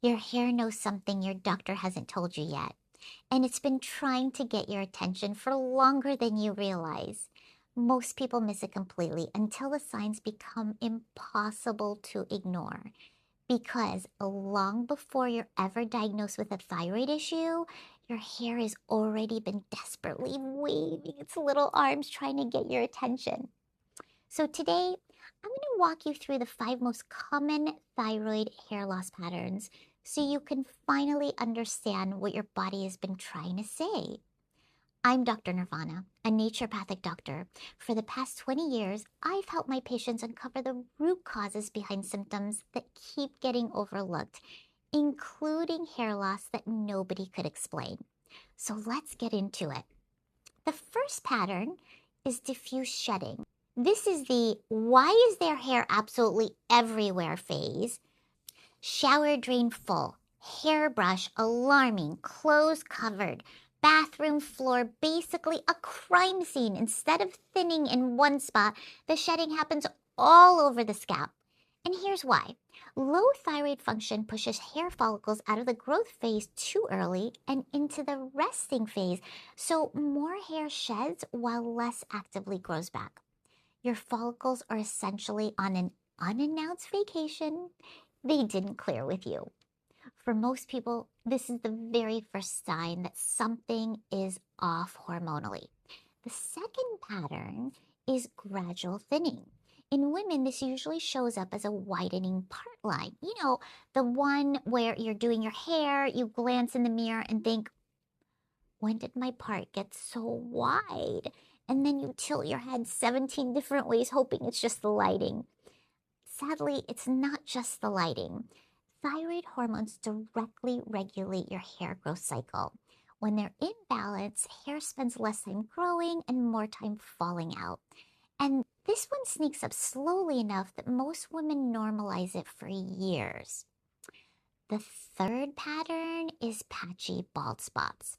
Your hair knows something your doctor hasn't told you yet, and it's been trying to get your attention for longer than you realize. Most people miss it completely until the signs become impossible to ignore. Because long before you're ever diagnosed with a thyroid issue, your hair has already been desperately waving its little arms trying to get your attention. So today, I'm going to walk you through the 5 most common thyroid hair loss patterns so you can finally understand what your body has been trying to say. I'm Dr. Nirvana, a naturopathic doctor. For the past 20 years, I've helped my patients uncover the root causes behind symptoms that keep getting overlooked, including hair loss that nobody could explain. So let's get into it. The first pattern is diffuse shedding. This is the why is their hair absolutely everywhere phase. Shower drain full, hairbrush alarming, clothes covered, bathroom floor basically a crime scene. Instead of thinning in one spot, the shedding happens all over the scalp. And here's why. Low thyroid function pushes hair follicles out of the growth phase too early and into the resting phase, so more hair sheds while less actively grows back. Your follicles are essentially on an unannounced vacation they didn't clear with you. For most people, this is the very first sign that something is off hormonally. The second pattern is gradual thinning. In women, this usually shows up as a widening part line. You know, the one where you're doing your hair, you glance in the mirror and think, when did my part get so wide? And then you tilt your head 17 different ways, hoping it's just the lighting. Sadly, it's not just the lighting. Thyroid hormones directly regulate your hair growth cycle. When they're in balance, hair spends less time growing and more time falling out. And this one sneaks up slowly enough that most women normalize it for years. The third pattern is patchy bald spots.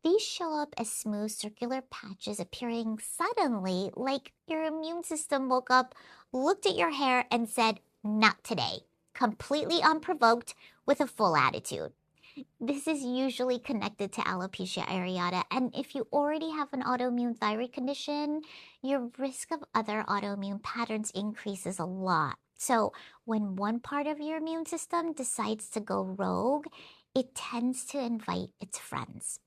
These show up as smooth circular patches appearing suddenly, like your immune system woke up, looked at your hair, and said, "Not today," completely unprovoked with a full attitude. This is usually connected to alopecia areata, and if you already have an autoimmune thyroid condition, your risk of other autoimmune patterns increases a lot. So when one part of your immune system decides to go rogue, it tends to invite its friends.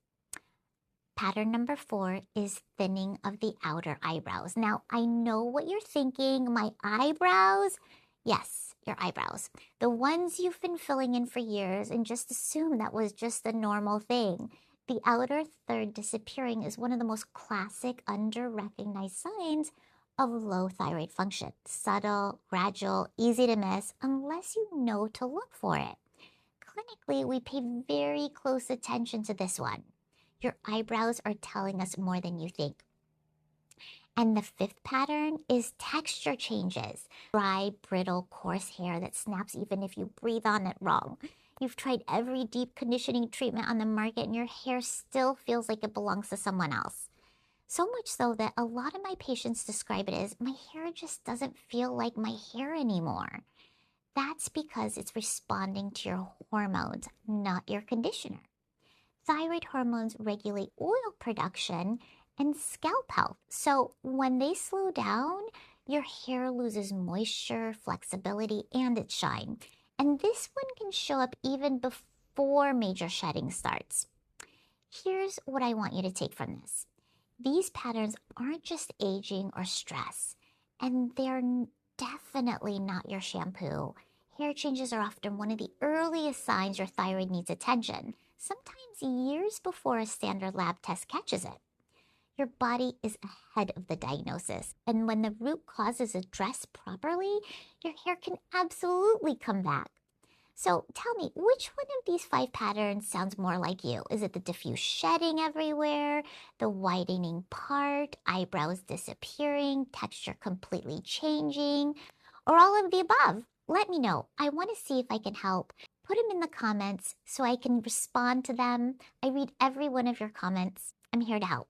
Pattern number 4 is thinning of the outer eyebrows. Now, I know what you're thinking. My eyebrows? Yes, your eyebrows. The ones you've been filling in for years and just assume that was just a normal thing. The outer third disappearing is one of the most classic under-recognized signs of low thyroid function. Subtle, gradual, easy to miss, unless you know to look for it. Clinically, we pay very close attention to this one. Your eyebrows are telling us more than you think. And the 5th pattern is texture changes. Dry, brittle, coarse hair that snaps even if you breathe on it wrong. You've tried every deep conditioning treatment on the market and your hair still feels like it belongs to someone else. So much so that a lot of my patients describe it as, my hair just doesn't feel like my hair anymore. That's because it's responding to your hormones, not your conditioner. Thyroid hormones regulate oil production and scalp health. So when they slow down, your hair loses moisture, flexibility, and its shine. And this one can show up even before major shedding starts. Here's what I want you to take from this. These patterns aren't just aging or stress, and they're definitely not your shampoo. Hair changes are often one of the earliest signs your thyroid needs attention, sometimes years before a standard lab test catches it. Your body is ahead of the diagnosis, and when the root cause is addressed properly, your hair can absolutely come back. So tell me, which one of these 5 patterns sounds more like you? Is it the diffuse shedding everywhere, the widening part, eyebrows disappearing, texture completely changing, or all of the above? Let me know. I want to see if I can help. Put them in the comments so I can respond to them. I read every one of your comments. I'm here to help.